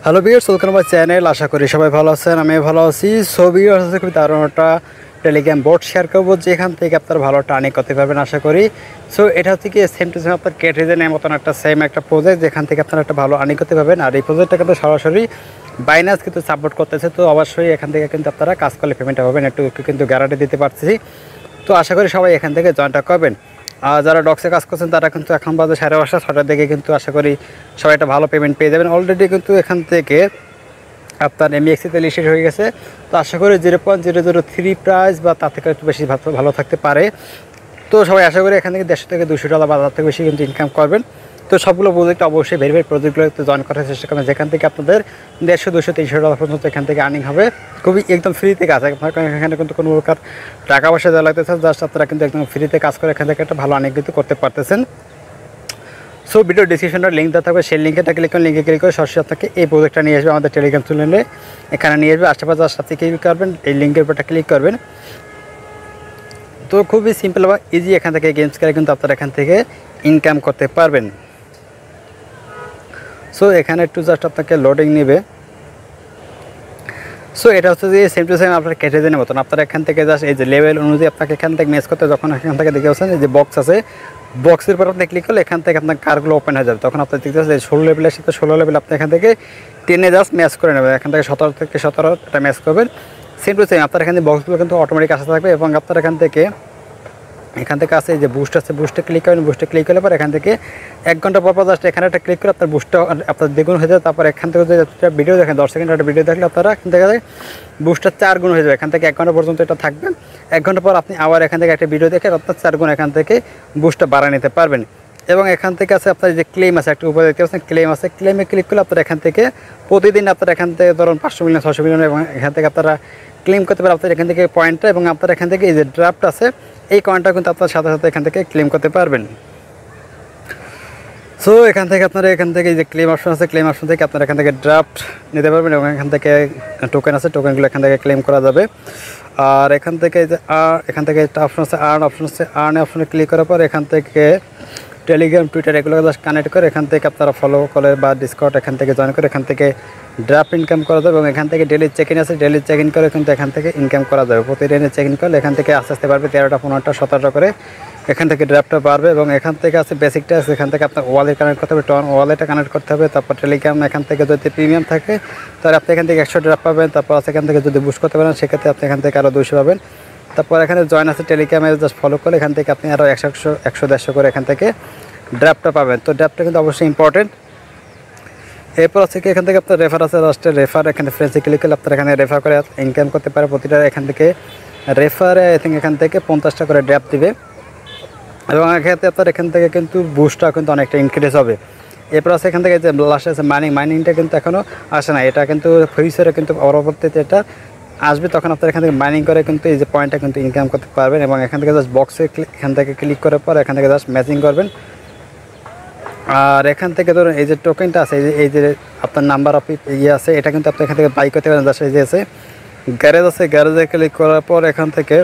Hello viewers, welcome my channel. আশা করি সবাই ভালো আছেন, আমি ভালো আছি। সো ভিউয়ার্স, আজকে খুবই দারুণ একটা টেলিগ্রাম বোট শেয়ার করবো, যেখান থেকে আপনারা ভালো একটা আর্নিং করতে পারবেন আশা করি। সো এটা হচ্ছে কি সেম টু সেম আপনার ক্যাটেজেনের মতন একটা সেম একটা প্রজেক্ট, যেখান থেকে আপনারা একটা ভালো আর্নিং করতে পারবেন। আর এই প্রজেক্টটা কিন্তু সরাসরি বাইনান্স কিন্তু সাপোর্ট করতেছে। তো অবশ্যই এখান থেকে কিন্তু আপনারা কাজ করলে পেমেন্টটা পাবেন, একটু কিন্তু গ্যারান্টি দিতে পারছি। তো আশা করি সবাই এখান থেকে জয়েনটা করবেন। আর যারা ডক্সে কাজ করছেন তারা কিন্তু এখন বাজে 5:30 6টার দিকে কিন্তু আশা করি সবাই একটা ভালো পেমেন্ট পেয়ে যাবেন। অলরেডি কিন্তু এখান থেকে আপনার এমএক্সিতে লিস্টেড হয়ে গেছে। তো আশা করি 0.003 প্রাইস বা তার থেকে একটু বেশি ভালো থাকতে পারে। তো সবাই আশা করি এখান থেকে $150 থেকে $200 বা তার থেকে বেশি কিন্তু ইনকাম করবেন। তো সবগুলো প্রজেক্ট অবশ্যই ভেরি প্রজেক্টগুলো একটু জয়েন করার চেষ্টা করবেন, যেখান থেকে আপনাদের $150 200 $300 পর্যন্ত এখান থেকে আর্নিং হবে। খুবই একদম ফ্রিতে কাজ, আপনার এখানে কিন্তু কোনো প্রকার টাকা পয়সা দেওয়া লাগতেছে, জাস্ট আপনারা কিন্তু একদম ফ্রিতে কাজ করে এখান থেকে একটা ভালো আর্নিং কিন্তু করতে পারতেছেন। সো ভিডিও ডিসক্রিপশনের লিঙ্ক দেওয়া থাকবে, সেই লিঙ্কে ক্লিক করে লিঙ্কে ক্লিক করে সরাসরি আপনাকে এই প্রজেক্টটা নিয়ে আসবে আমাদের টেলিগ্রাম চ্যানেলে। এখানে নিয়ে আসবে, আশেপাশে সাথে ক্লিক করবেন, এই লিঙ্কের উপরটা ক্লিক করবেন। তো খুবই সিম্পল বা ইজি এখান থেকে গেমস খেলে কিন্তু আপনারা এখান থেকে ইনকাম করতে পারবেন। সো এখানে একটু জাস্ট আপনাকে লোডিং নেবে। সো এটা হচ্ছে যে সেম টু সেম আপনার ক্যাটেজেনের মতন, আপনারা এখান থেকে জাস্ট এই যে লেভেল অনুযায়ী আপনাকে এখান থেকে ম্যাচ করতে, যখন এখান থেকে দেখতে পাচ্ছেন এই যে বক্স আছে, বক্সের পর আপনি ক্লিক করলে এখান থেকে আপনার কারগুলো ওপেন হয়ে যাবে। তখন আপনি দেখতে পাচ্ছেন 16 লেভেলের সাথে 16 লেভেল আপনি এখান থেকে টেনে জাস্ট ম্যাচ করে নেবেন। এখান থেকে 17 থেকে 17 এটা ম্যাচ করবেন। সেম টু সেম আপনার এখানে বক্সগুলো কিন্তু অটোমেটিক আসতে থাকবে। এবং আপনার এখান থেকে আছে এই যে বুস্ট আছে, বুস্টে ক্লিক করবেন। বুস্টে ক্লিক করলে পর এখান থেকে 1 ঘন্টা পর জাস্ট এখানে একটা ক্লিক করে আপনার বুস্টটা আপনার দ্বিগুণ হয়ে যাবে। তারপর এখান থেকে যদি একটা ভিডিও দেখেন 10 সেকেন্ড একটা ভিডিও দেখলে আপনারা এখান থেকে বুস্টটা 4 গুণ হয়ে যাবে। এখান থেকে 1 ঘন্টা পর্যন্ত এটা থাকবে। 1 ঘন্টা পর আপনি আবার এখান থেকে একটা ভিডিও দেখে আপনার 4 গুণ এখান থেকে বুস্টটা বাড়ায় নিতে পারবেন। এবং এখান থেকে আছে আপনার যে ক্লেম আছে, একটা উপরে দেখতে পাচ্ছেন ক্লেম আছে, ক্লেমে ক্লিক করলে আপনারা এখান থেকে প্রতিদিন আপনারা এখান থেকে ধরুন 500 মিলিয়ন 600 মিলিয়ন এবং এখান থেকে আপনারা ক্লেম করতে পারেন আপনার এখান থেকে পয়েন্টটা। এবং আপনার এখান থেকে এই যে ড্রাফট আছে, এই কয়েনটা কিন্তু আপনার সাথে সাথে এখান থেকে ক্লেম করতে পারবেন। সো এখান থেকে আপনারা এখান থেকে এই যে ক্লেম অপশন আছে, ক্লেম অপশন থেকে আপনারা এখান থেকে ড্রাফট নিতে পারবেন। এবং এখান থেকে টোকেন আছে, টোকেনগুলো এখান থেকে ক্লেম করা যাবে। আর এখান থেকে যে এখান থেকে একটা অপশন আছে আর্ন অপশন আছে, আর্ন অপশনে ক্লিক করার পর এখান থেকে টেলিগ্রাম টুইটার এগুলো জাস্ট কানেক্ট করে এখান থেকে আপনারা ফলো করে বা ডিসকর্ড এখান থেকে জয়েন করে এখান থেকে ড্রাফট ইনকাম করা যাবে। এবং এখান থেকে ডেলি চেক ইন আছে, ডেলি চেক ইন করে কিন্তু এখান থেকে ইনকাম করা যাবে। প্রতিদিনে চেক ইন করলে এখান থেকে আস্তে আস্তে পারবে 13টা 15টা 17টা করে এখান থেকে ড্রাফটটা পারবে। এবং এখান থেকে আছে বেসিকটা আছে, এখান থেকে আপনার ওয়ালেট কানেক্ট করতে হবে, ওয়ালেটটা কানেক্ট করতে হবে। তারপর টেলিগ্রাম এখান থেকে যদি প্রিমিয়াম থাকে তাহলে আপনি এখান থেকে 100 ড্রাফট পাবেন। তারপর আছে এখান থেকে যদি বুস্ট করতে পারেন সেক্ষেত্রে আপনি এখান থেকে আরও 200 পাবেন। তারপর এখানে জয়েন আছে টেলিগ্রামে জাস্ট ফলো করলে এখান থেকে আপনি আরও 100 150 করে এখান থেকে ড্রাফটটা পাবেন। তো ড্রাফটটা কিন্তু অবশ্যই ইম্পর্টেন্ট। এরপর আছে কি এখান থেকে আপনার রেফার আছে, লাস্টে রেফার এখানে ফ্রেন্ডসে ক্লিক করলে আপনার এখানে রেফার করে ইনকাম করতে পারে। প্রতিটা এখান থেকে রেফারে আই থিঙ্ক এখান থেকে 50টা করে ড্রাফট দিবে। এবং এক্ষেত্রে আপনার এখান থেকে কিন্তু বুস্টটা কিন্তু অনেকটা ইনক্রিজ হবে। এরপর আছে এখান থেকে যে লাস্টে আছে মাইনিংটা কিন্তু এখনও আসে না, এটা কিন্তু ফিউচারে কিন্তু পরবর্তীতে এটা আসবে। তখন আপনার এখান থেকে মাইনিং করে কিন্তু এই যে পয়েন্টটা কিন্তু ইনকাম করতে পারবেন। এবং এখান থেকে জাস্ট বক্সে এখান থেকে ক্লিক করার পর এখান থেকে জাস্ট ম্যাচিং করবেন। আর এখান থেকে ধরুন এই যে টোকেনটা আছে, এই যে আপনার নাম্বার অফ আছে, এটা কিন্তু আপনি এখান থেকে বাই করতে পারেন। জাস্ট এই যে আছে গ্যারেজ আছে, গ্যারেজে ক্লিক করার পর এখান থেকে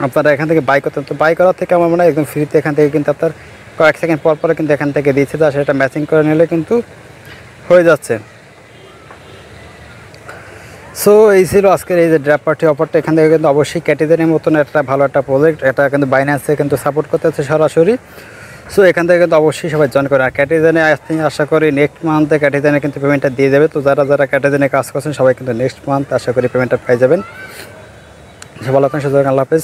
আপনারা এখান থেকে বাই করতে, তো বাই করার থেকে আমার মনে হয় একদম ফ্রিতে এখান থেকে কিন্তু আপনার কয়েক সেকেন্ড পর পরে কিন্তু এখান থেকে দিচ্ছে, যা সেটা ম্যাচিং করে নিলে কিন্তু হয়ে যাচ্ছে। সো এই ছিল আজকের এই যে ড্রাফট পার্টি অফারটা। এখান থেকে কিন্তু অবশ্যই ক্যাটেজেনের মতন একটা ভালো একটা প্রজেক্ট, এটা কিন্তু বাইন্যান্সে কিন্তু সাপোর্ট করতেছে সরাসরি। সো এখান থেকে কিন্তু অবশ্যই সবাই জয়েন করে। আর ক্যাটেজেনে আশা করি নেক্সট মান্থে ক্যাটেজেনে কিন্তু পেমেন্টটা দিয়ে যাবে। তো যারা ক্যাটেজেনে কাজ করছেন সবাই কিন্তু নেক্সট মান্থ আশা করি পেমেন্টটা পেয়ে যাবেন। ভালো থাকবেন, সুতরাং আল্লাহ হাফেজ।